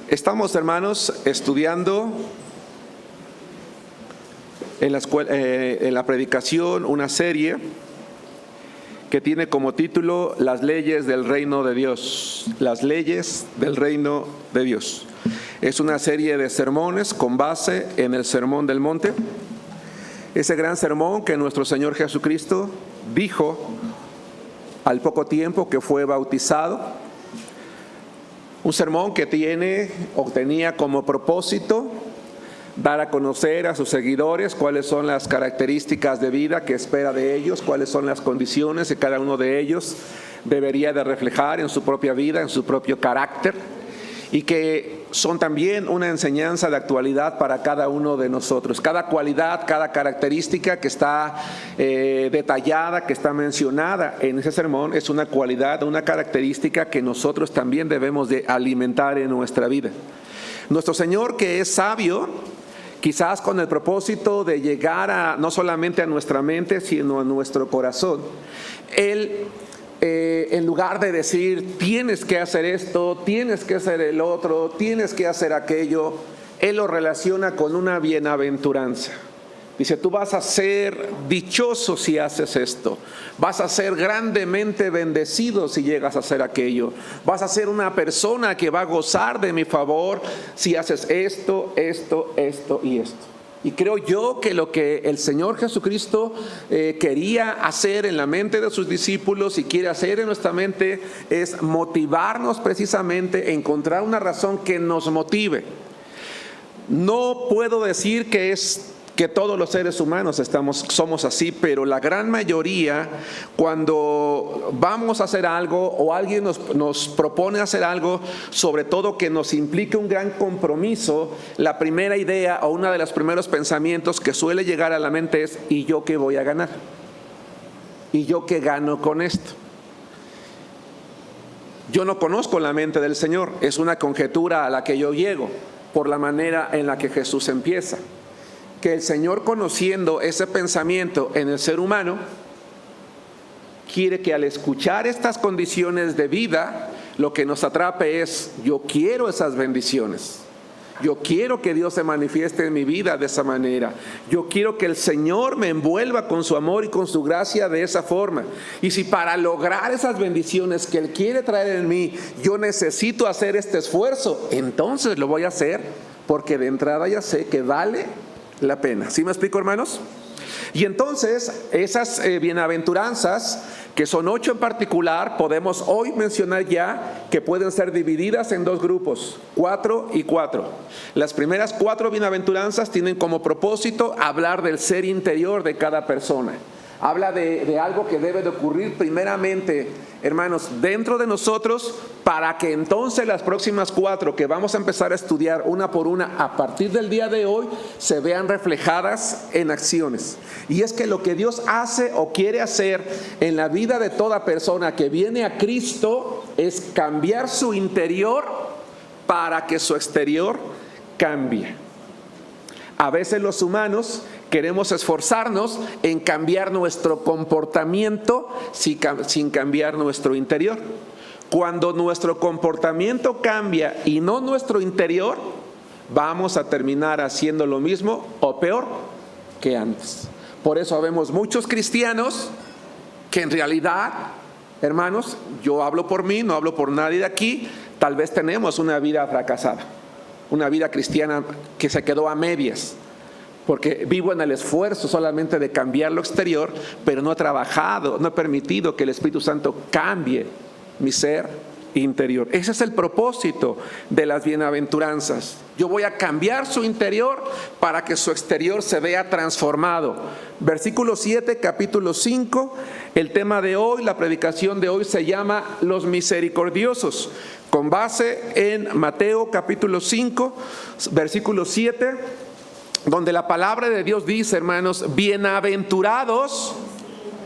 Estamos, hermanos, estudiando en la predicación una serie que tiene como título Las leyes del reino de Dios. Las leyes del reino de Dios. Es una serie de sermones con base en el Sermón del Monte. Ese gran sermón que nuestro Señor Jesucristo dijo al poco tiempo que fue bautizado. Un sermón que tenía como propósito dar a conocer a sus seguidores cuáles son las características de vida que espera de ellos, cuáles son las condiciones que cada uno de ellos debería de reflejar en su propia vida, en su propio carácter, y que son también una enseñanza de actualidad para cada uno de nosotros. Cada cualidad, cada característica que está detallada, que está mencionada en ese sermón, es una cualidad, una característica que nosotros también debemos de alimentar en nuestra vida. Nuestro Señor, que es sabio, quizás con el propósito de llegar no solamente a nuestra mente, sino a nuestro corazón, Él, en lugar de decir, tienes que hacer esto, tienes que hacer el otro, tienes que hacer aquello, Él lo relaciona con una bienaventuranza. Dice, tú vas a ser dichoso si haces esto, vas a ser grandemente bendecido si llegas a hacer aquello, vas a ser una persona que va a gozar de mi favor si haces esto, esto, esto y esto. Y creo yo que lo que el Señor Jesucristo quería hacer en la mente de sus discípulos y quiere hacer en nuestra mente es motivarnos precisamente, encontrar una razón que nos motive. No puedo decir que todos los seres humanos somos así, pero la gran mayoría, cuando vamos a hacer algo o alguien nos propone hacer algo, sobre todo que nos implique un gran compromiso, la primera idea o uno de los primeros pensamientos que suele llegar a la mente es: ¿y yo qué voy a ganar? ¿Y yo qué gano con esto? Yo no conozco la mente del Señor, es una conjetura a la que yo llego por la manera en la que Jesús empieza. Que el Señor, conociendo ese pensamiento en el ser humano, quiere que al escuchar estas condiciones de vida, lo que nos atrape es: yo quiero esas bendiciones, yo quiero que Dios se manifieste en mi vida de esa manera, yo quiero que el Señor me envuelva con su amor y con su gracia de esa forma. Y si para lograr esas bendiciones que Él quiere traer en mí, yo necesito hacer este esfuerzo, entonces lo voy a hacer, porque de entrada ya sé que vale la pena. ¿Sí me explico, hermanos? Y entonces esas bienaventuranzas, que son 8 en particular, podemos hoy mencionar ya que pueden ser divididas en 2 grupos, 4 y 4. Las primeras 4 bienaventuranzas tienen como propósito hablar del ser interior de cada persona. Habla de algo que debe de ocurrir primeramente, hermanos, dentro de nosotros, para que entonces las próximas 4 que vamos a empezar a estudiar una por una a partir del día de hoy se vean reflejadas en acciones. Y es que lo que Dios hace o quiere hacer en la vida de toda persona que viene a Cristo es cambiar su interior para que su exterior cambie. A veces los humanos queremos esforzarnos en cambiar nuestro comportamiento sin cambiar nuestro interior. Cuando nuestro comportamiento cambia y no nuestro interior, vamos a terminar haciendo lo mismo o peor que antes. Por eso vemos muchos cristianos que en realidad, hermanos, yo hablo por mí, no hablo por nadie de aquí, tal vez tenemos una vida fracasada, una vida cristiana que se quedó a medias. Porque vivo en el esfuerzo solamente de cambiar lo exterior, pero no he trabajado, no he permitido que el Espíritu Santo cambie mi ser interior. Ese es el propósito de las bienaventuranzas. Yo voy a cambiar su interior para que su exterior se vea transformado. Versículo 7, capítulo 5, el tema de hoy, la predicación de hoy se llama Los misericordiosos, con base en Mateo capítulo 5, versículo 7, donde la palabra de Dios dice, hermanos: bienaventurados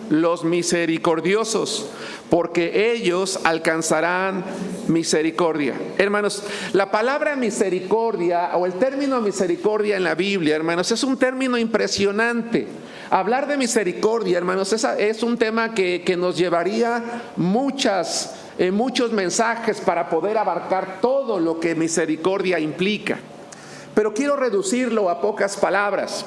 los misericordiosos, porque ellos alcanzarán misericordia. Hermanos, la palabra misericordia o el término misericordia en la Biblia, hermanos, es un término impresionante. Hablar de misericordia, hermanos, es un tema que nos llevaría muchas muchos mensajes para poder abarcar todo lo que misericordia implica. Pero quiero reducirlo a pocas palabras.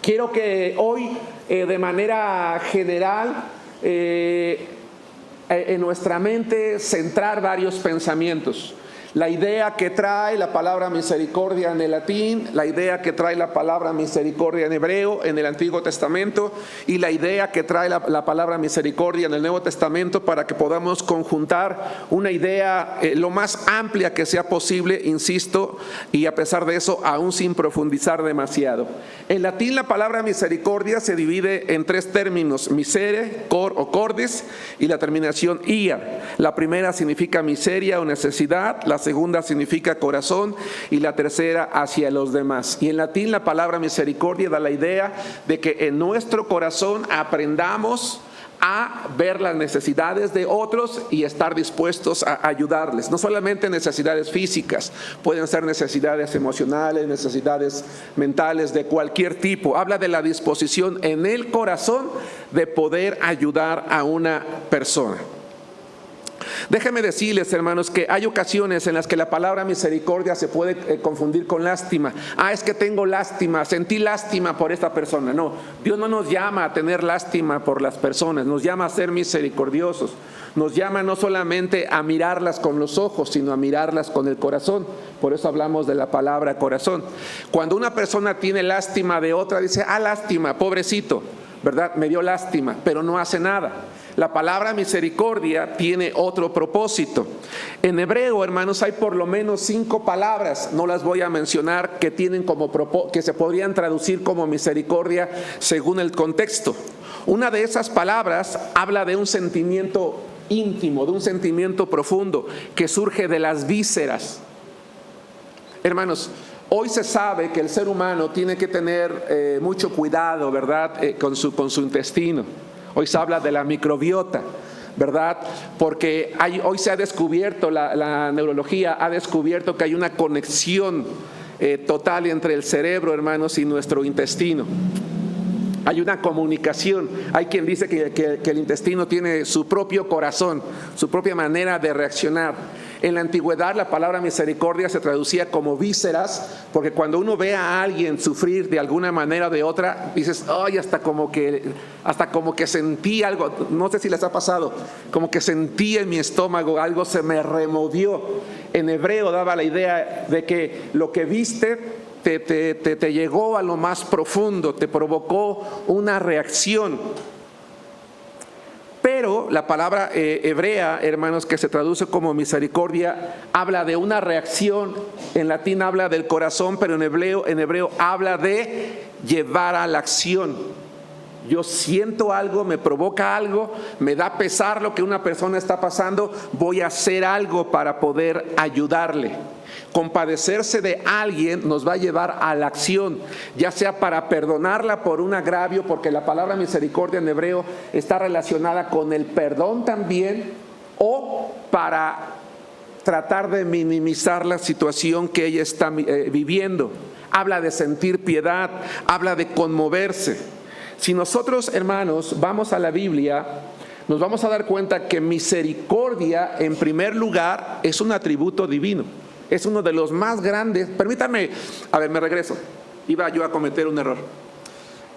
Quiero que hoy, de manera general, en nuestra mente, centrar varios pensamientos. La idea que trae la palabra misericordia en el latín, la idea que trae la palabra misericordia en hebreo, en el Antiguo Testamento, y la idea que trae la palabra misericordia en el Nuevo Testamento, para que podamos conjuntar una idea lo más amplia que sea posible, insisto, y a pesar de eso, aún sin profundizar demasiado. En latín, la palabra misericordia se divide en tres términos: misere, cor o cordis, y la terminación ia. La primera significa miseria o necesidad, la segunda significa corazón y la tercera hacia los demás. Y en latín la palabra misericordia da la idea de que en nuestro corazón aprendamos a ver las necesidades de otros y estar dispuestos a ayudarles. No solamente necesidades físicas, pueden ser necesidades emocionales, necesidades mentales de cualquier tipo. Habla de la disposición en el corazón de poder ayudar a una persona. Déjenme decirles, hermanos, que hay ocasiones en las que la palabra misericordia se puede confundir con lástima. Es que tengo lástima, sentí lástima por esta persona. No, Dios no nos llama a tener lástima por las personas, nos llama a ser misericordiosos. Nos llama no solamente a mirarlas con los ojos, sino a mirarlas con el corazón. Por eso hablamos de la palabra corazón. Cuando una persona tiene lástima de otra, dice, lástima, pobrecito, ¿verdad? Me dio lástima, pero no hace nada. La palabra misericordia tiene otro propósito. En hebreo, hermanos, hay por lo menos 5 palabras, no las voy a mencionar, que tienen que se podrían traducir como misericordia según el contexto. Una de esas palabras habla de un sentimiento íntimo, de un sentimiento profundo que surge de las vísceras. Hermanos, hoy se sabe que el ser humano tiene que tener mucho cuidado, ¿verdad?, con su intestino. Hoy se habla de la microbiota, ¿verdad? Porque hoy se ha descubierto, la neurología ha descubierto que hay una conexión total entre el cerebro, hermanos, y nuestro intestino. Hay una comunicación. Hay quien dice que el intestino tiene su propio corazón, su propia manera de reaccionar. En la antigüedad la palabra misericordia se traducía como vísceras, porque cuando uno ve a alguien sufrir de alguna manera o de otra, dices, hasta como que sentí algo. No sé si les ha pasado, como que sentí en mi estómago, algo se me removió. En hebreo daba la idea de que lo que viste te llegó a lo más profundo, te provocó una reacción. Pero la palabra hebrea, hermanos, que se traduce como misericordia, habla de una reacción. En latín habla del corazón, pero en hebreo habla de llevar a la acción. Yo siento algo, me provoca algo, me da pesar lo que una persona está pasando, voy a hacer algo para poder ayudarle. Compadecerse de alguien nos va a llevar a la acción, ya sea para perdonarla por un agravio, porque la palabra misericordia en hebreo está relacionada con el perdón también, o para tratar de minimizar la situación que ella está viviendo. Habla de sentir piedad, habla de conmoverse. Si nosotros, hermanos, vamos a la Biblia, nos vamos a dar cuenta que misericordia, en primer lugar, es un atributo divino. Es uno de los más grandes. Permítanme, me regreso. Iba yo a cometer un error.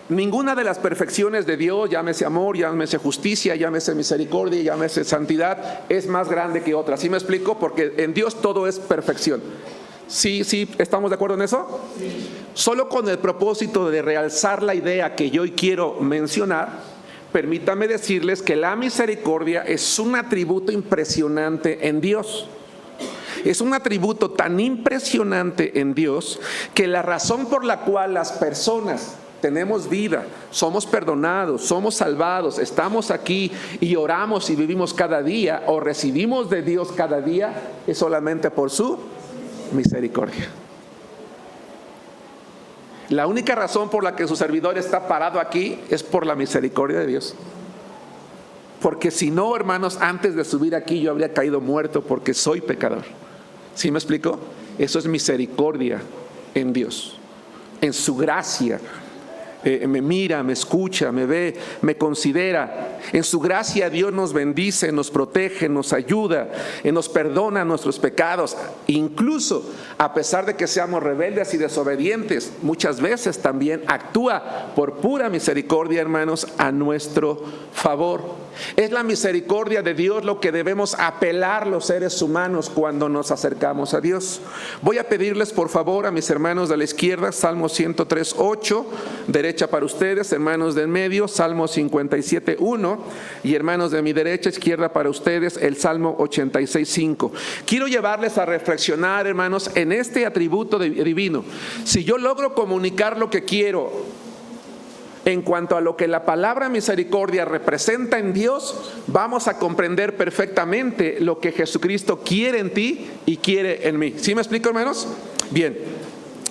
Ninguna de las perfecciones de Dios, llámese amor, llámese justicia, llámese misericordia, llámese santidad, es más grande que otra. ¿Sí me explico? Porque en Dios todo es perfección. ¿Sí, estamos de acuerdo en eso? Sí. Solo con el propósito de realzar la idea que yo hoy quiero mencionar, permítame decirles que la misericordia es un atributo impresionante en Dios. Es un atributo tan impresionante en Dios que la razón por la cual las personas tenemos vida, somos perdonados, somos salvados, estamos aquí y oramos y vivimos cada día o recibimos de Dios cada día, es solamente por su misericordia. La única razón por la que su servidor está parado aquí es por la misericordia de Dios. Porque si no, hermanos, antes de subir aquí yo habría caído muerto porque soy pecador. ¿Sí me explico? Eso es misericordia en Dios, en su gracia. me mira, me escucha, me ve, me considera. En su gracia Dios nos bendice, nos protege, nos ayuda, nos perdona nuestros pecados. Incluso a pesar de que seamos rebeldes y desobedientes, muchas veces también actúa por pura misericordia, hermanos, a nuestro favor. Es la misericordia de Dios lo que debemos apelar los seres humanos cuando nos acercamos a Dios. Voy a pedirles por favor a mis hermanos de la izquierda, Salmo 103:8, derecha para ustedes, hermanos del medio, Salmo 57:1, y hermanos de mi derecha, izquierda para ustedes, el Salmo 86:5. Quiero llevarles a reflexionar, hermanos, en este atributo divino. Si yo logro comunicar lo que quiero en cuanto a lo que la palabra misericordia representa en Dios, vamos a comprender perfectamente lo que Jesucristo quiere en ti y quiere en mí. ¿Sí me explico, hermanos? Bien,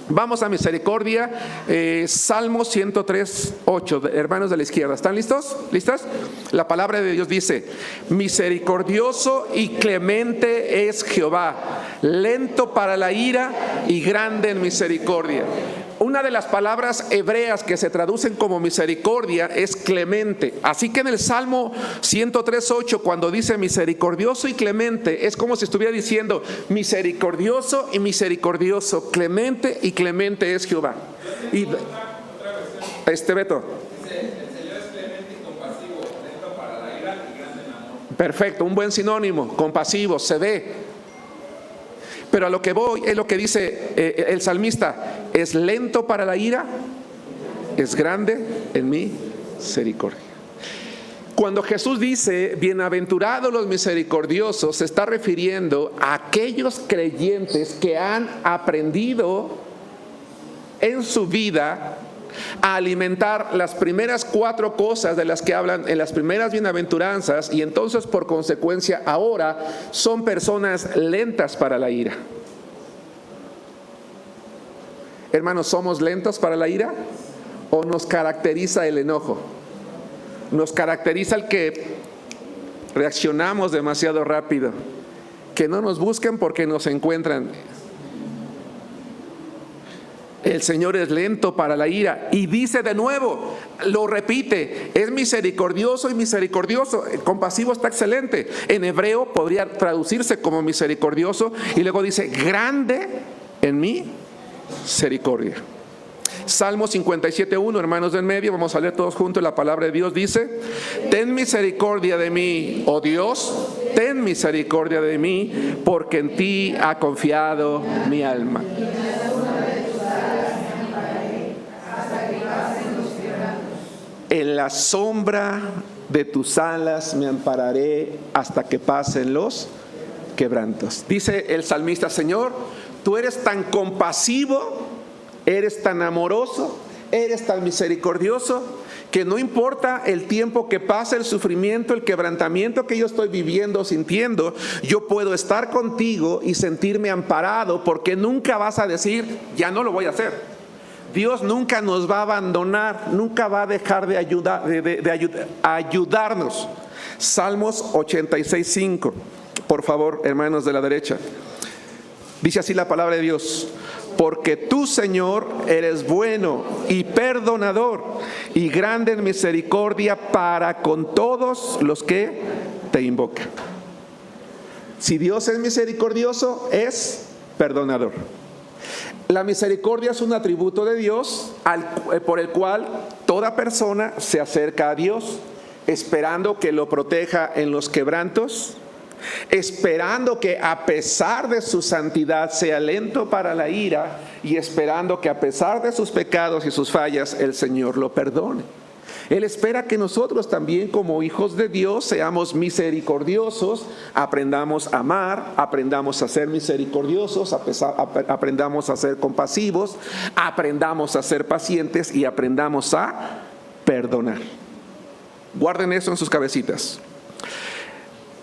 vamos a misericordia, Salmo 103:8, hermanos de la izquierda. ¿Están listos? ¿Listas? La palabra de Dios dice: misericordioso y clemente es Jehová, lento para la ira y grande en misericordia. Una de las palabras hebreas que se traducen como misericordia es clemente. Así que en el Salmo 103:8, cuando dice misericordioso y clemente, es como si estuviera diciendo misericordioso y misericordioso, clemente y clemente es Jehová. Y Beto. El Señor es clemente y compasivo, lento para la ira y grande en amor. Perfecto, un buen sinónimo, compasivo, se ve. Pero a lo que voy es lo que dice el salmista: es lento para la ira, es grande en misericordia. Cuando Jesús dice bienaventurados los misericordiosos, se está refiriendo a aquellos creyentes que han aprendido en su vida a alimentar las primeras 4 cosas de las que hablan en las primeras bienaventuranzas, y entonces por consecuencia ahora son personas lentas para la ira. Hermanos, ¿somos lentos para la ira o nos caracteriza el enojo? Nos caracteriza el que reaccionamos demasiado rápido, que no nos busquen porque nos encuentran. El Señor es lento para la ira, y dice de nuevo, lo repite, es misericordioso y misericordioso. El compasivo está excelente. En hebreo podría traducirse como misericordioso, y luego dice grande en misericordia. Salmo 57:1, hermanos del medio, vamos a leer todos juntos. La palabra de Dios dice: ten misericordia de mí, oh Dios, ten misericordia de mí, porque en ti ha confiado mi alma. En la sombra de tus alas me ampararé hasta que pasen los quebrantos. Dice el salmista: Señor, tú eres tan compasivo, eres tan amoroso, eres tan misericordioso, que no importa el tiempo que pase, el sufrimiento, el quebrantamiento que yo estoy viviendo, sintiendo, yo puedo estar contigo y sentirme amparado, porque nunca vas a decir, ya no lo voy a hacer. Dios nunca nos va a abandonar, nunca va a dejar de ayudarnos. Salmos 86:5, por favor, hermanos de la derecha. Dice así la palabra de Dios: porque tú, Señor, eres bueno y perdonador y grande en misericordia para con todos los que te invocan. Si Dios es misericordioso, es perdonador. La misericordia es un atributo de Dios por el cual toda persona se acerca a Dios, esperando que lo proteja en los quebrantos, esperando que a pesar de su santidad sea lento para la ira, y esperando que a pesar de sus pecados y sus fallas el Señor lo perdone. Él espera que nosotros también, como hijos de Dios, seamos misericordiosos, aprendamos a amar, aprendamos a ser misericordiosos, aprendamos a ser compasivos, aprendamos a ser pacientes y aprendamos a perdonar. Guarden eso en sus cabecitas.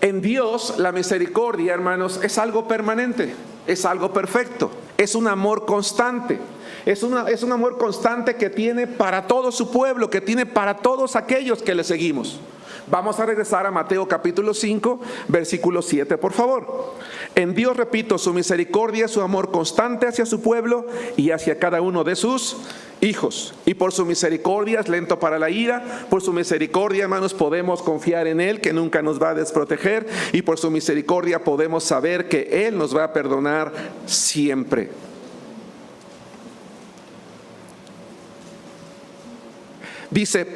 En Dios la misericordia, hermanos, es algo permanente, es algo perfecto, es un amor constante. Es un amor constante que tiene para todo su pueblo, que tiene para todos aquellos que le seguimos. Vamos a regresar a Mateo capítulo 5, versículo 7, por favor. En Dios, repito, su misericordia, su amor constante hacia su pueblo y hacia cada uno de sus hijos. Y por su misericordia es lento para la ira. Por su misericordia, hermanos, podemos confiar en Él, que nunca nos va a desproteger. Y por su misericordia podemos saber que Él nos va a perdonar siempre. Dice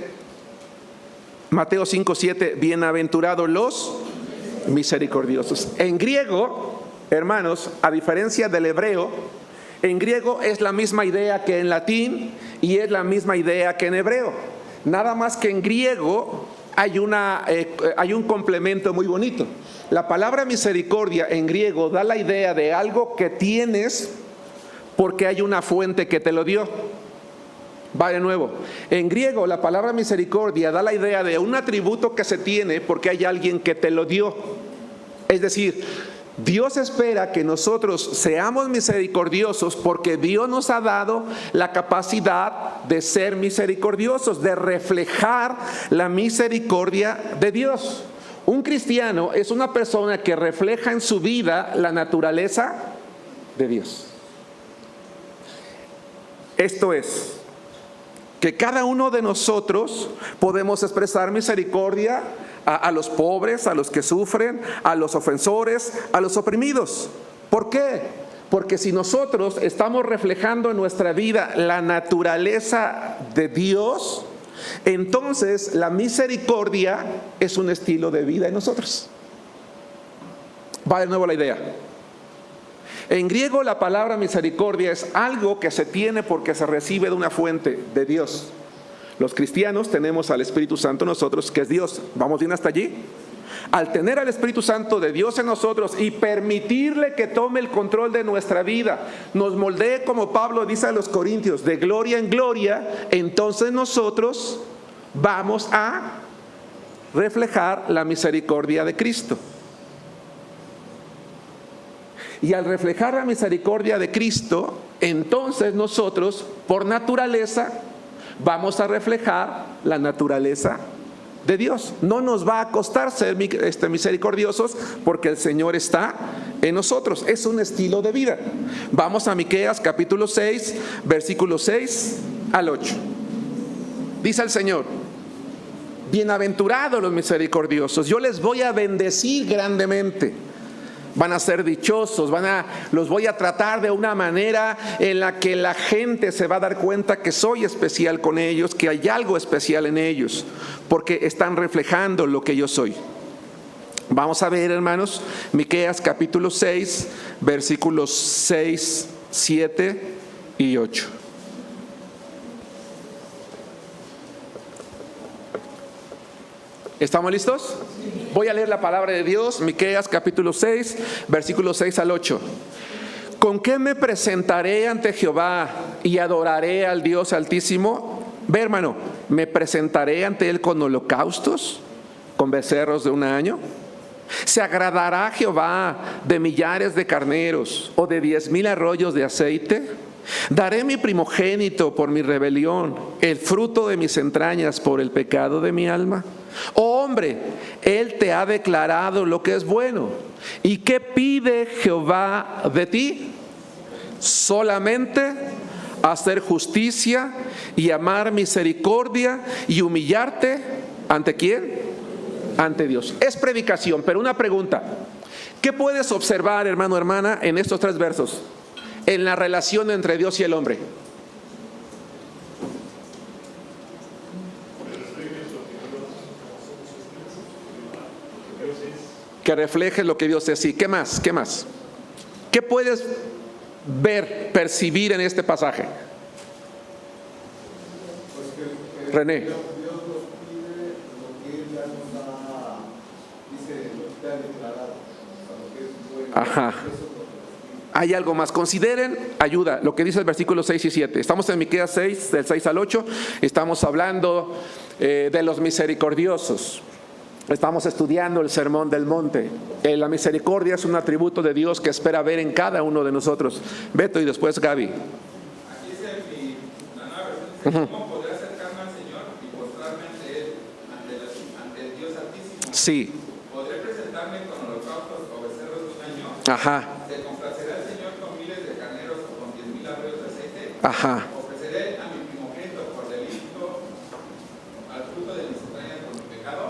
Mateo 5:7, bienaventurados los misericordiosos. En griego, hermanos, a diferencia del hebreo, en griego es la misma idea que en latín y es la misma idea que en hebreo. Nada más que en griego hay un complemento muy bonito. La palabra misericordia en griego da la idea de algo que tienes porque hay una fuente que te lo dio. Va de nuevo. En griego la palabra misericordia da la idea de un atributo que se tiene porque hay alguien que te lo dio. Es decir, Dios espera que nosotros seamos misericordiosos porque Dios nos ha dado la capacidad de ser misericordiosos, de reflejar la misericordia de Dios. Un cristiano es una persona que refleja en su vida la naturaleza de Dios. Esto es, que cada uno de nosotros podemos expresar misericordia a los pobres, a los que sufren, a los ofensores, a los oprimidos. ¿Por qué? Porque si nosotros estamos reflejando en nuestra vida la naturaleza de Dios, entonces la misericordia es un estilo de vida en nosotros. Va de nuevo la idea. En griego la palabra misericordia es algo que se tiene porque se recibe de una fuente de Dios. Los cristianos tenemos al Espíritu Santo en nosotros, que es Dios. ¿Vamos bien hasta allí? Al tener al Espíritu Santo de Dios en nosotros y permitirle que tome el control de nuestra vida, nos moldee, como Pablo dice a los Corintios, de gloria en gloria, entonces nosotros vamos a reflejar la misericordia de Cristo. Y al reflejar la misericordia de Cristo, entonces nosotros, por naturaleza, vamos a reflejar la naturaleza de Dios. No nos va a costar ser misericordiosos porque el Señor está en nosotros. Es un estilo de vida. Vamos a Miqueas capítulo 6, versículos 6 al 8. Dice el Señor: bienaventurados los misericordiosos, yo les voy a bendecir grandemente. Van a ser dichosos, los voy a tratar de una manera en la que la gente se va a dar cuenta que soy especial con ellos, que hay algo especial en ellos, porque están reflejando lo que yo soy. Vamos a ver, hermanos, Miqueas capítulo 6, versículos 6, 7 y 8. ¿Estamos listos? Voy a leer la palabra de Dios, Miqueas capítulo 6, versículos 6 al 8. ¿Con qué me presentaré ante Jehová y adoraré al Dios Altísimo? Ve, hermano, ¿me presentaré ante Él con holocaustos, con becerros de un año? ¿Se agradará Jehová de millares de carneros o de 10,000 arroyos de aceite? ¿Daré mi primogénito por mi rebelión, el fruto de mis entrañas por el pecado de mi alma? Oh hombre, Él te ha declarado lo que es bueno. ¿Y qué pide Jehová de ti? Solamente hacer justicia y amar misericordia y humillarte. ¿Ante quién? Ante Dios. Es predicación, pero una pregunta. ¿Qué puedes observar, hermano, hermana, en estos 3 versos? En la relación entre Dios y el hombre. Que refleje lo que Dios es. ¿Y qué más? ¿Qué más? ¿Qué puedes ver, percibir en este pasaje? René. Dios nos pide lo que Él ya nos ha, dice, lo que te ha declarado, lo que es bueno. Ajá. Hay algo más. Consideren, ayuda, lo que dice el versículo 6 y 7. Estamos en Miqueas 6, del 6 al 8. Estamos hablando de los misericordiosos. Estamos estudiando el Sermón del Monte. La misericordia es un atributo de Dios que espera ver en cada uno de nosotros. Beto y después Gaby. Aquí dice la nueva versión, ¿cómo podré acercarme al Señor y postrarme ante Él, ante el Dios Altísimo? Sí. ¿Podré presentarme con holocaustos o becerros de un año? Ajá. ¿Se complacerá el Señor con miles de carneros o con 10,000 arroyos de aceite? Ajá. Ofreceré a mi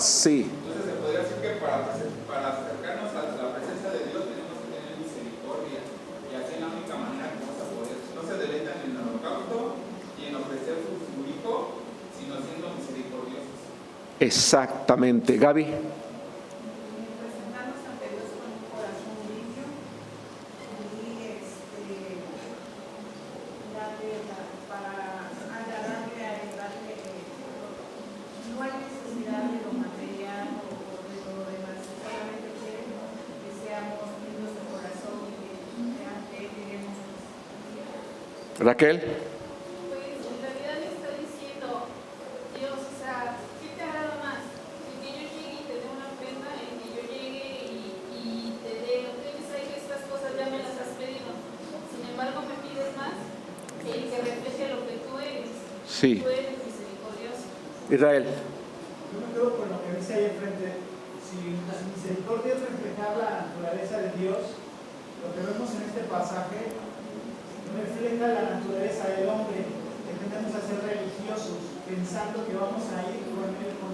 Sí. Entonces se podría decir que para acercarnos a la presencia de Dios tenemos que tener misericordia. Y así es la única manera que vamos a poder. No se deleitan en el holocausto y en ofrecer su hijo, sino siendo misericordiosos. Exactamente. Gaby. Presentarnos ante Dios con un corazón limpio y para agradarle a él, no hay necesidad de lo material o de lo demás, solamente quiere que seamos limpios de corazón y que ante él lleguemos. Raquel. Pues en realidad le está diciendo Dios, o sea, ¿qué te agrada más? El que yo llegue y te dé una ofrenda, el que yo llegue y te dé, ustedes saben que estas cosas ya me las has pedido, sin embargo me pides más, el que refleje lo que tú eres. Sí. Tú eres misericordioso. Israel. Yo me quedo con lo que dice ahí enfrente. Si la misericordia es reflejar la naturaleza de Dios, lo que vemos en este pasaje refleja la naturaleza del hombre, que tendemos a ser religiosos, pensando que vamos a ir con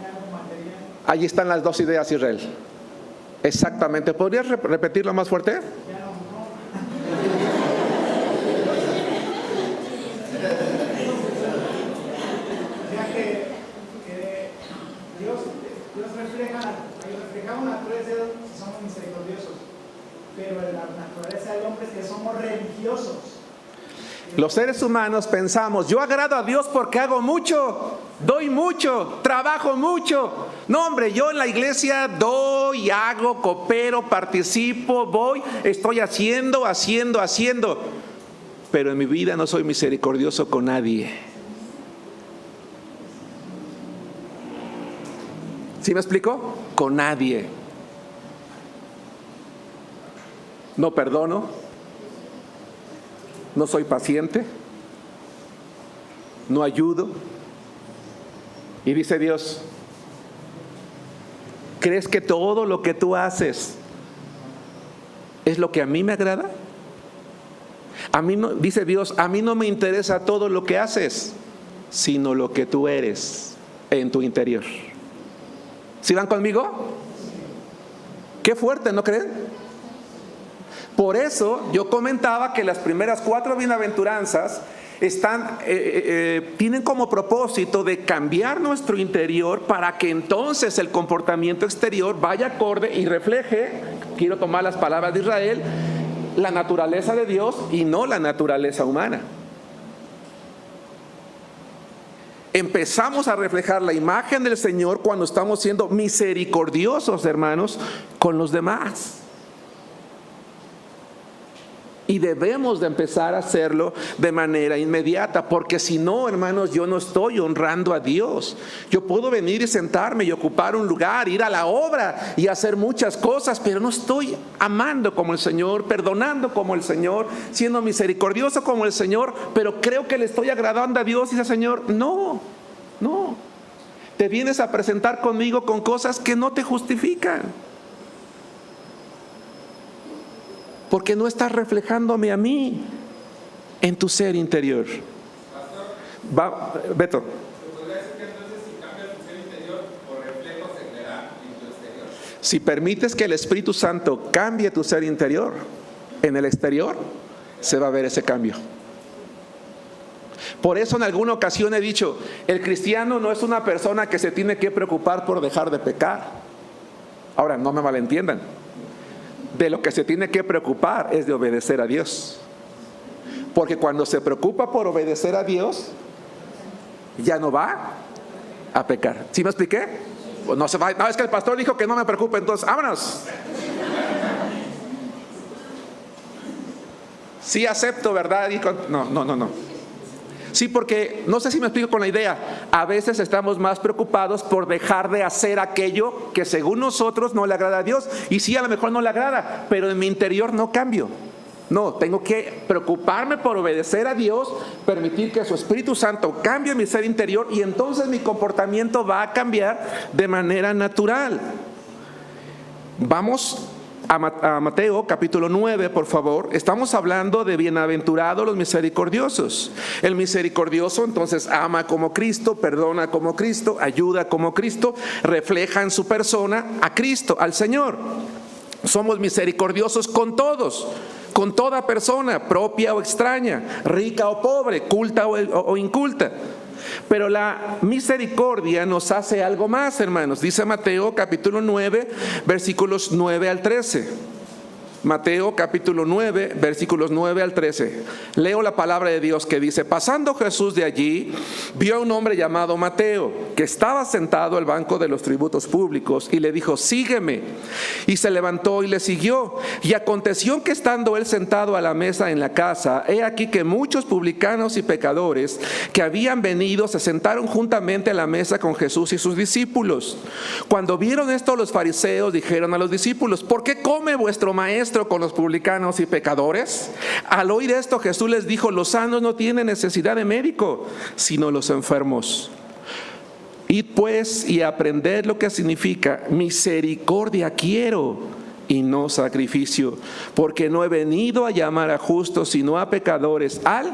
algo material. Allí están las dos ideas, Israel. Exactamente. ¿Podrías repetirlo más fuerte? Ya no. Ya que Dios refleja una naturaleza de Dios si somos misericordiosos, pero la naturaleza del hombre es que somos religiosos. Los seres humanos pensamos, yo agrado a Dios porque hago mucho, doy mucho, trabajo mucho. No, hombre, yo en la iglesia doy, hago, coopero, participo, voy, estoy haciendo. Pero en mi vida no soy misericordioso con nadie. ¿Sí me explico? Con nadie. No perdono. No soy paciente, no ayudo. Y dice Dios, ¿crees que todo lo que tú haces es lo que a mí me agrada? A mí no, dice Dios, a mí no me interesa todo lo que haces, sino lo que tú eres en tu interior. ¿Sí van conmigo? Qué fuerte, ¿no creen? Por eso yo comentaba que las primeras 4 bienaventuranzas tienen como propósito de cambiar nuestro interior para que entonces el comportamiento exterior vaya acorde y refleje, quiero tomar las palabras de Israel, la naturaleza de Dios y no la naturaleza humana. Empezamos a reflejar la imagen del Señor cuando estamos siendo misericordiosos, hermanos, con los demás. Y debemos de empezar a hacerlo de manera inmediata, porque si no, hermanos, yo no estoy honrando a Dios. Yo puedo venir y sentarme y ocupar un lugar, ir a la obra y hacer muchas cosas, pero no estoy amando como el Señor, perdonando como el Señor, siendo misericordioso como el Señor, pero creo que le estoy agradando a Dios. Y dice el Señor, no, te vienes a presentar conmigo con cosas que no te justifican. Porque no estás reflejándome a mí en tu ser interior. Beto. ¿Se podría decir que entonces si cambia tu ser interior, por reflejo se verá en tu exterior? Si permites que el Espíritu Santo cambie tu ser interior, en el exterior se va a ver ese cambio. Por eso en alguna ocasión he dicho, el cristiano no es una persona que se tiene que preocupar por dejar de pecar. Ahora, no me malentiendan. De lo que se tiene que preocupar es de obedecer a Dios. Porque cuando se preocupa por obedecer a Dios, ya no va a pecar. ¿Sí me expliqué? No se va, no, es que el pastor dijo que no me preocupe, entonces vámonos. Sí acepto, ¿verdad? No. Sí, porque no sé si me explico con la idea. A veces estamos más preocupados por dejar de hacer aquello que según nosotros no le agrada a Dios. Y sí, a lo mejor no le agrada, pero en mi interior no cambio. No, tengo que preocuparme por obedecer a Dios, permitir que su Espíritu Santo cambie mi ser interior y entonces mi comportamiento va a cambiar de manera natural. Vamos a Mateo capítulo 9, por favor. Estamos hablando de bienaventurados los misericordiosos. El misericordioso entonces ama como Cristo, perdona como Cristo, ayuda como Cristo, refleja en su persona a Cristo, al Señor. Somos misericordiosos con todos, con toda persona, propia o extraña, rica o pobre, culta o inculta. Pero la misericordia nos hace algo más, hermanos. Dice Mateo capítulo 9, versículos 9 al 13. Mateo capítulo 9, versículos 9 al 13. Leo la palabra de Dios que dice: pasando Jesús de allí, vio a un hombre llamado Mateo, que estaba sentado al banco de los tributos públicos, y le dijo: sígueme. Y se levantó y le siguió. Y aconteció que estando él sentado a la mesa en la casa, he aquí que muchos publicanos y pecadores que habían venido se sentaron juntamente a la mesa con Jesús y sus discípulos. Cuando vieron esto, los fariseos dijeron a los discípulos: ¿por qué come vuestro maestro con los publicanos y pecadores? Al oír esto, Jesús les dijo: los sanos no tienen necesidad de médico, sino los enfermos. Id pues y aprended lo que significa: misericordia quiero y no sacrificio, porque no he venido a llamar a justos, sino a pecadores al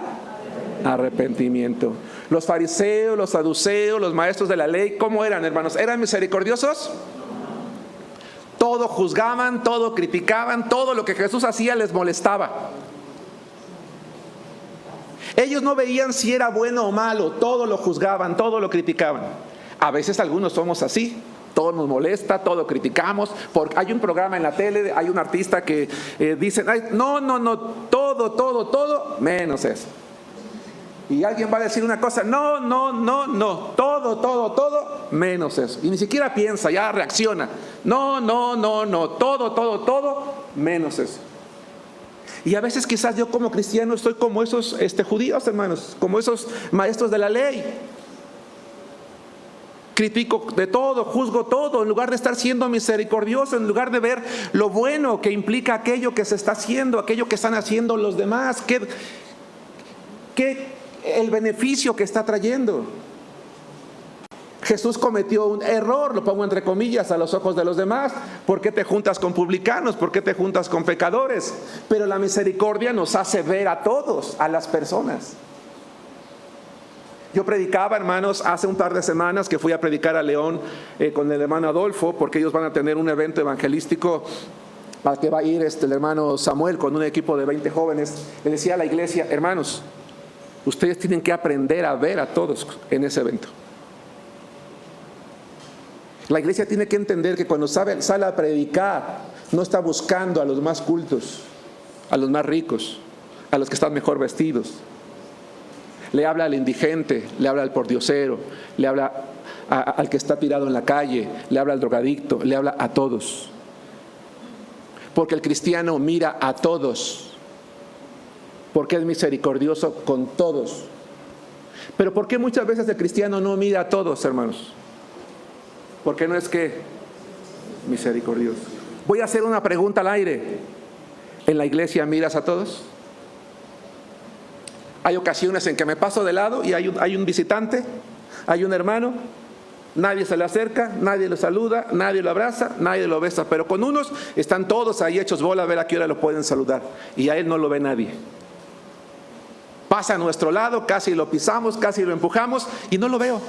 arrepentimiento. Los fariseos, los saduceos, los maestros de la ley, ¿cómo eran, hermanos? ¿Eran misericordiosos? Todo juzgaban, todo criticaban, todo lo que Jesús hacía les molestaba. Ellos no veían si era bueno o malo, todo lo juzgaban, todo lo criticaban. A veces algunos somos así, todo nos molesta, todo criticamos. Porque hay un programa en la tele, hay un artista que dice: no, todo, menos eso. Y alguien va a decir una cosa: no, todo, menos eso. Y ni siquiera piensa, ya reacciona: no, todo, menos eso. Y a veces quizás yo como cristiano estoy como esos judíos, hermanos, como esos maestros de la ley. Critico de todo, juzgo todo, en lugar de estar siendo misericordioso, en lugar de ver lo bueno que implica aquello que se está haciendo, aquello que están haciendo los demás, que el beneficio que está trayendo. Jesús cometió un error, lo pongo entre comillas, a los ojos de los demás. ¿Por qué te juntas con publicanos? ¿Por qué te juntas con pecadores? Pero la misericordia nos hace ver a todos, a las personas. Yo predicaba, hermanos, hace un par de semanas que fui a predicar a León con el hermano Adolfo, porque ellos van a tener un evento evangelístico al que va a ir el hermano Samuel con un equipo de 20 jóvenes. Le decía a la iglesia: hermanos, ustedes tienen que aprender a ver a todos en ese evento. La iglesia tiene que entender que cuando sale a predicar, no está buscando a los más cultos, a los más ricos, a los que están mejor vestidos. Le habla al indigente, le habla al pordiosero, le habla al que está tirado en la calle, le habla al drogadicto, le habla a todos. Porque el cristiano mira a todos, porque es misericordioso con todos. Pero ¿por qué muchas veces el cristiano no mira a todos, hermanos? Porque no es que misericordioso. Voy a hacer una pregunta al aire. ¿En la iglesia miras a todos? Hay ocasiones en que me paso de lado y hay un visitante, hay un hermano, nadie se le acerca, nadie lo saluda, nadie lo abraza, nadie lo besa, pero con unos están todos ahí hechos bola a ver a qué hora lo pueden saludar, y a él no lo ve nadie. Pasa a nuestro lado, casi lo pisamos, casi lo empujamos y no lo veo.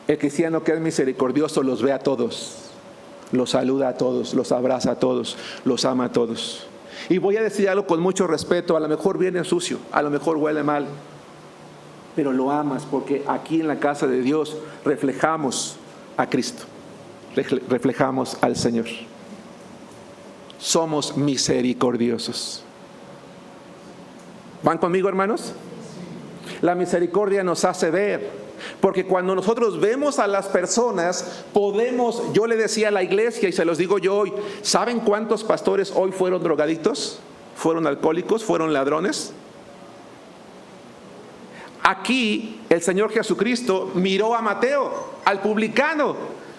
El cristiano que es misericordioso los ve a todos, los saluda a todos, los abraza a todos, los ama a todos. Y voy a decir algo con mucho respeto: a lo mejor viene sucio, a lo mejor huele mal, pero lo amas porque aquí en la casa de Dios reflejamos a Cristo, reflejamos al Señor. Somos misericordiosos. ¿Van conmigo, hermanos? La misericordia nos hace ver. Porque cuando nosotros vemos a las personas, podemos, yo le decía a la iglesia y se los digo yo hoy: ¿saben cuántos pastores hoy fueron drogadictos? ¿Fueron alcohólicos? ¿Fueron ladrones? Aquí el Señor Jesucristo miró a Mateo, al publicano,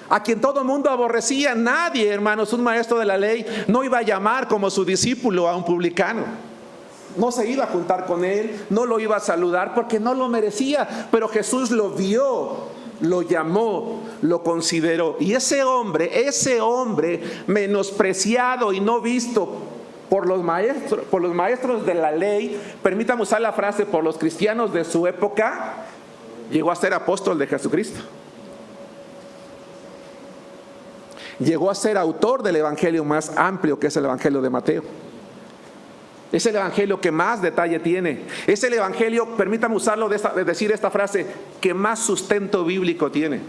a quien todo el mundo aborrecía. Nadie, hermanos, un maestro de la ley no iba a llamar como su discípulo a un publicano. No se iba a juntar con él, no lo iba a saludar porque no lo merecía. Pero Jesús lo vio lo llamó, lo consideró. Y ese hombre menospreciado y no visto por los maestros de la ley, permítame usar la frase, por los cristianos de su época, llegó a ser apóstol de Jesucristo. Llegó a ser autor del evangelio más amplio, que es el evangelio de Mateo. Es el evangelio que más detalle tiene. Es el evangelio, permítame usarlo de decir esta frase, que más sustento bíblico tiene.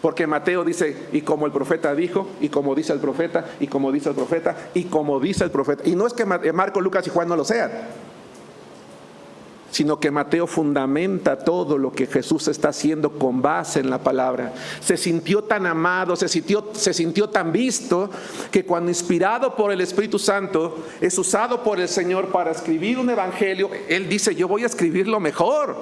Porque Mateo dice, y como el profeta dijo, y como dice el profeta, y como dice el profeta, y como dice el profeta. Y no es que Marcos, Lucas y Juan no lo sean, sino que Mateo fundamenta todo lo que Jesús está haciendo con base en la palabra. Se sintió tan amado, se sintió tan visto, que cuando inspirado por el Espíritu Santo es usado por el Señor para escribir un evangelio, él dice, yo voy a escribirlo mejor,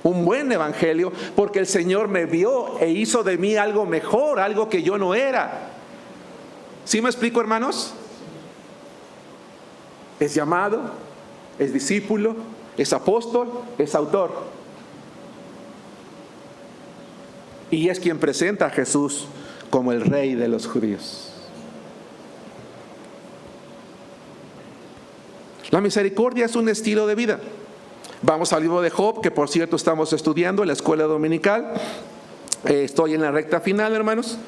un buen evangelio, porque el Señor me vio e hizo de mí algo mejor, algo que yo no era. ¿Sí me explico, hermanos? Es llamado, es discípulo, es apóstol, es autor. Y es quien presenta a Jesús como el rey de los judíos. La misericordia es un estilo de vida. Vamos al libro de Job, que por cierto estamos estudiando en la escuela dominical. Estoy en la recta final, hermanos.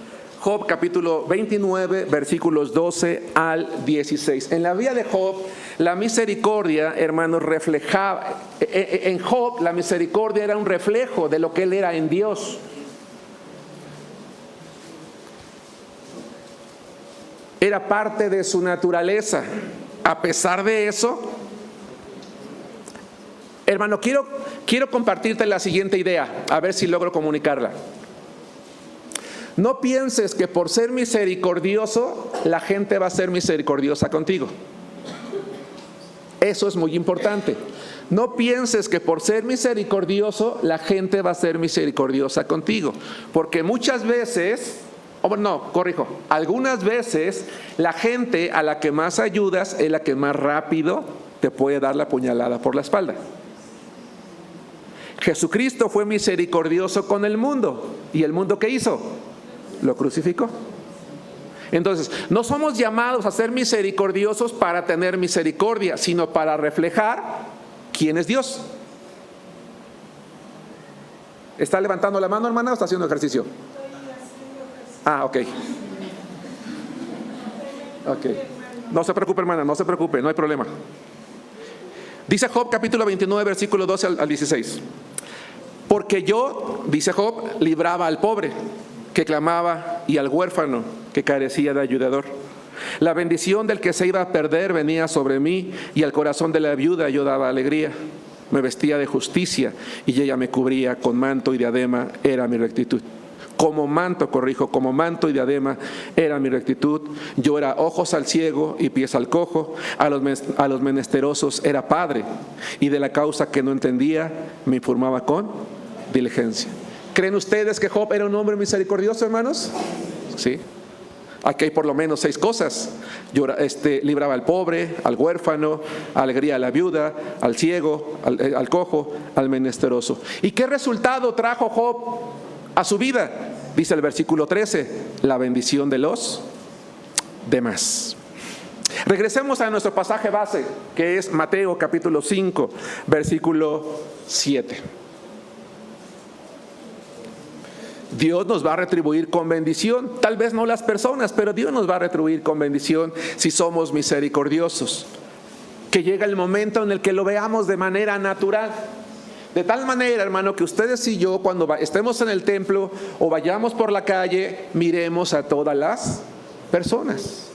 Job capítulo 29, versículos 12 al 16. En la vida de Job, la misericordia, hermanos, reflejaba. En Job, la misericordia era un reflejo de lo que él era en Dios. Era parte de su naturaleza. A pesar de eso, hermano, quiero compartirte la siguiente idea, a ver si logro comunicarla. No pienses que por ser misericordioso la gente va a ser misericordiosa contigo. Eso es muy importante. No pienses que por ser misericordioso la gente va a ser misericordiosa contigo, porque muchas veces, algunas veces la gente a la que más ayudas es la que más rápido te puede dar la puñalada por la espalda. Jesucristo fue misericordioso con el mundo. ¿Y el mundo qué hizo? Lo crucificó. Entonces, no somos llamados a ser misericordiosos para tener misericordia, sino para reflejar quién es Dios. ¿Está levantando la mano, hermana, o está haciendo ejercicio? Ok. No se preocupe, hermana, no se preocupe, no hay problema. Dice Job capítulo 29, versículo 12 al 16. Porque yo, dice Job, libraba al pobre que clamaba y al huérfano que carecía de ayudador. La bendición del que se iba a perder venía sobre mí, y al corazón de la viuda yo daba alegría. Me vestía de justicia y ella me cubría con manto y diadema, era mi rectitud. Como manto y diadema era mi rectitud. Yo era ojos al ciego y pies al cojo, a los menesterosos era padre, y de la causa que no entendía me informaba con diligencia. ¿Creen ustedes que Job era un hombre misericordioso, hermanos? Sí. Aquí hay por lo menos 6 cosas. Libraba al pobre, al huérfano, alegría a la viuda, al ciego, al cojo, al menesteroso. ¿Y qué resultado trajo Job a su vida? Dice el versículo 13, la bendición de los demás. Regresemos a nuestro pasaje base, que es Mateo capítulo 5, versículo 7. Dios nos va a retribuir con bendición, tal vez no las personas, pero Dios nos va a retribuir con bendición si somos misericordiosos. Que llega el momento en el que lo veamos de manera natural. De tal manera, hermano, que ustedes y yo, cuando estemos en el templo o vayamos por la calle, miremos a todas las personas.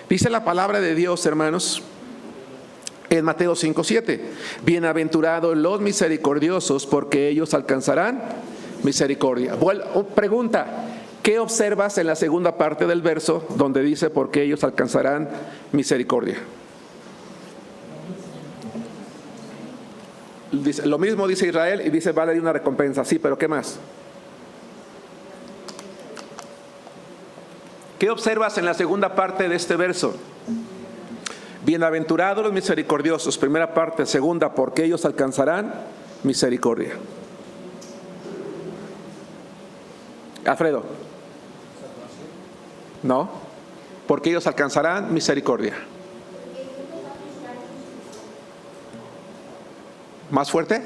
Dice la palabra de Dios, hermanos, en Mateo 5:7, bienaventurados los misericordiosos, porque ellos alcanzarán misericordia. Pregunta, ¿qué observas en la segunda parte del verso donde dice porque ellos alcanzarán misericordia? Dice, lo mismo dice Israel y dice vale una recompensa. Sí, pero ¿qué más? ¿Qué observas en la segunda parte de este verso? Bienaventurados los misericordiosos, primera parte. Segunda, porque ellos alcanzarán misericordia. Alfredo. No, porque ellos alcanzarán misericordia. ¿Más fuerte?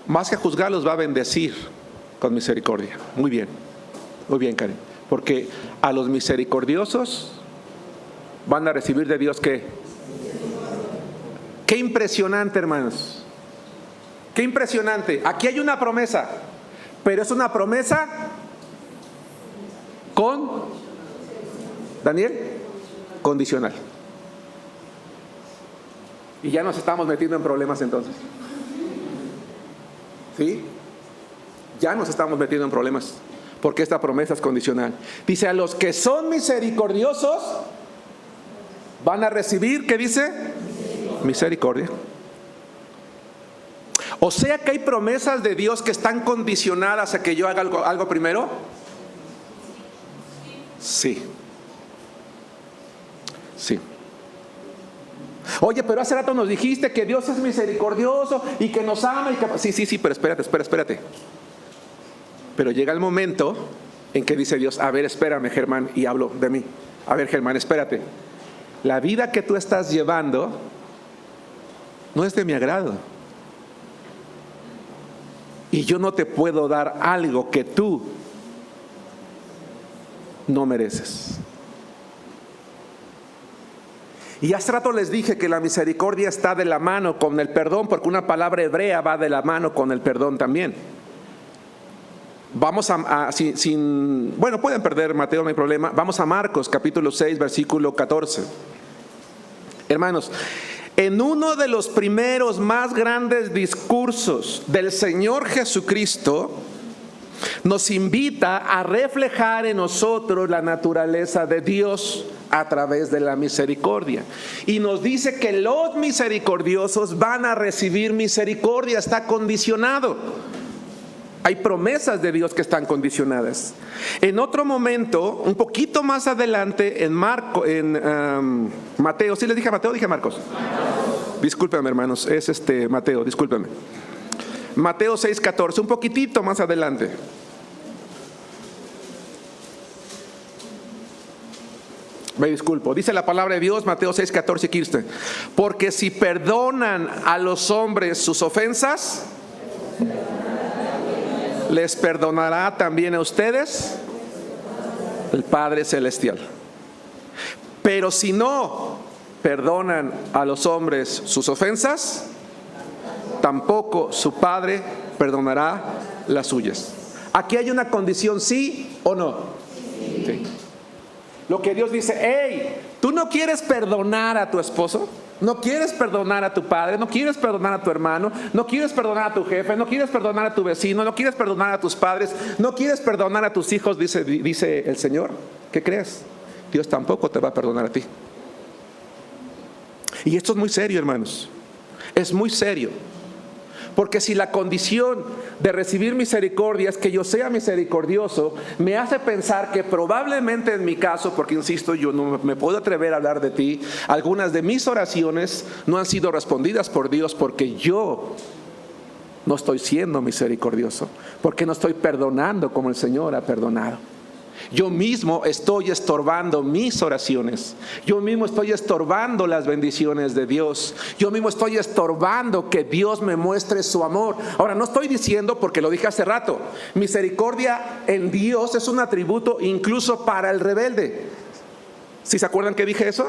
Más que juzgar, los va a bendecir con misericordia. Muy bien, Karen. Porque a los misericordiosos van a recibir de Dios ¿qué? Qué impresionante, hermanos. Qué impresionante. Aquí hay una promesa, pero es una promesa con, Daniel, condicional. Y ya nos estamos metiendo en problemas entonces. ¿Sí? Ya nos estamos metiendo en problemas, porque esta promesa es condicional. Dice, a los que son misericordiosos van a recibir, ¿qué dice? Misericordia. O sea que hay promesas de Dios que están condicionadas a que yo haga algo primero. Sí. Sí. Oye, pero hace rato nos dijiste que Dios es misericordioso y que nos ama y que... Sí, pero espérate. Pero llega el momento en que dice Dios, a ver, espérame, Germán, y hablo de mí. A ver, Germán, espérate. La vida que tú estás llevando no es de mi agrado. Y yo no te puedo dar algo que tú no mereces. Y hace rato les dije que la misericordia está de la mano con el perdón, porque una palabra hebrea va de la mano con el perdón también. Vamos bueno, pueden perder Mateo, no hay problema. Vamos a Marcos capítulo 6 versículo 14. Hermanos, en uno de los primeros más grandes discursos del Señor Jesucristo, nos invita a reflejar en nosotros la naturaleza de Dios a través de la misericordia. Y nos dice que los misericordiosos van a recibir misericordia, está condicionado. Hay promesas de Dios que están condicionadas. En otro momento, un poquito más adelante, en Mateo, ¿sí les dije Mateo? Dije Marcos. Discúlpenme, hermanos, es Mateo, discúlpenme. Mateo 6:14, un poquitito más adelante. Me disculpo, dice la palabra de Dios, Mateo 6:14, Kirsten. Porque si perdonan a los hombres sus ofensas, les perdonará también a ustedes el Padre Celestial. Pero si no perdonan a los hombres sus ofensas, tampoco su Padre perdonará las suyas. Aquí hay una condición, ¿sí o no? Sí. Lo que Dios dice, hey, ¿tú no quieres perdonar a tu esposo? ¿No quieres perdonar a tu padre? ¿No quieres perdonar a tu hermano? ¿No quieres perdonar a tu jefe? ¿No quieres perdonar a tu vecino? ¿No quieres perdonar a tus padres? ¿No quieres perdonar a tus hijos? Dice el Señor. ¿Qué crees? Dios tampoco te va a perdonar a ti. Y esto es muy serio, hermanos. Es muy serio. Porque si la condición de recibir misericordia es que yo sea misericordioso, me hace pensar que probablemente en mi caso, porque insisto, yo no me puedo atrever a hablar de ti, algunas de mis oraciones no han sido respondidas por Dios porque yo no estoy siendo misericordioso, porque no estoy perdonando como el Señor ha perdonado. Yo mismo estoy estorbando mis oraciones. Yo mismo estoy estorbando las bendiciones de Dios. Yo mismo estoy estorbando que Dios me muestre su amor. Ahora, no estoy diciendo, porque lo dije hace rato, misericordia en Dios es un atributo incluso para el rebelde. ¿Sí se acuerdan que dije eso?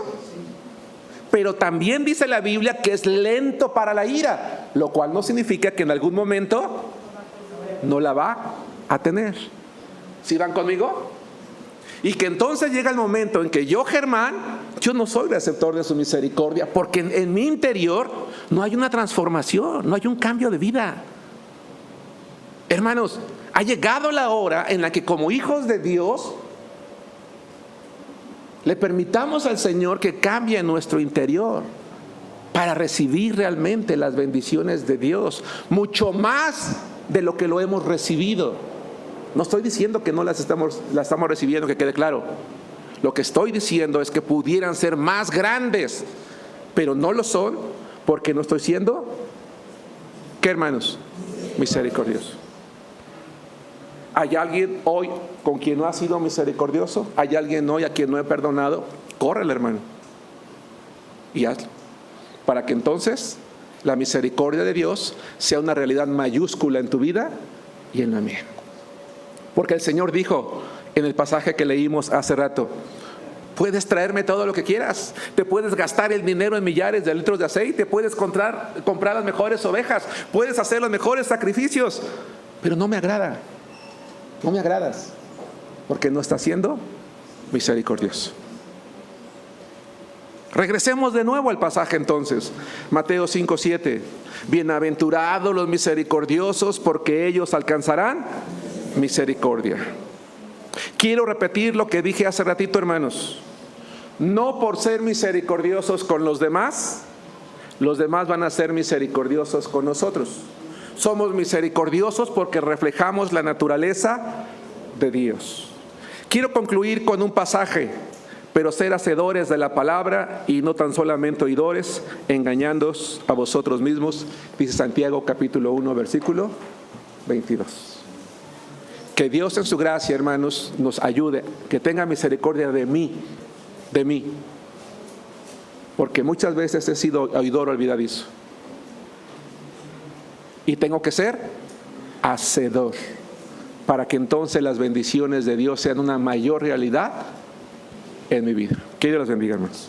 Pero también dice la Biblia que es lento para la ira, lo cual no significa que en algún momento no la va a tener. ¿Sí van conmigo? Y que entonces llega el momento en que yo, Germán, yo no soy receptor de su misericordia, porque en mi interior no hay una transformación, no hay un cambio de vida. Hermanos, ha llegado la hora en la que como hijos de Dios le permitamos al Señor que cambie nuestro interior para recibir realmente las bendiciones de Dios, mucho más de lo que lo hemos recibido. No estoy diciendo que no las estamos recibiendo, que quede claro. Lo que estoy diciendo es que pudieran ser más grandes, pero no lo son porque no estoy siendo, ¿qué, hermanos? Misericordioso. ¿Hay alguien hoy con quien no ha sido misericordioso? ¿Hay alguien hoy a quien no he perdonado? Córrele, hermano, y hazlo, para que entonces la misericordia de Dios sea una realidad mayúscula en tu vida y en la mía. Porque el Señor dijo en el pasaje que leímos hace rato: puedes traerme todo lo que quieras, te puedes gastar el dinero en millares de litros de aceite, puedes comprar las mejores ovejas, puedes hacer los mejores sacrificios, pero no me agrada, no me agradas, porque no estás siendo misericordioso. Regresemos de nuevo al pasaje entonces, Mateo 5:7. Bienaventurados los misericordiosos, porque ellos alcanzarán misericordia. Quiero repetir lo que dije hace ratito, hermanos. No por ser misericordiosos con los demás van a ser misericordiosos con nosotros. Somos misericordiosos porque reflejamos la naturaleza de Dios. Quiero concluir con un pasaje: pero ser hacedores de la palabra y no tan solamente oidores, engañándoos a vosotros mismos, dice Santiago capítulo 1, versículo 22. Que Dios en su gracia, hermanos, nos ayude, que tenga misericordia de mí, porque muchas veces he sido oidor olvidadizo, y tengo que ser hacedor, para que entonces las bendiciones de Dios sean una mayor realidad en mi vida. Que Dios los bendiga, hermanos.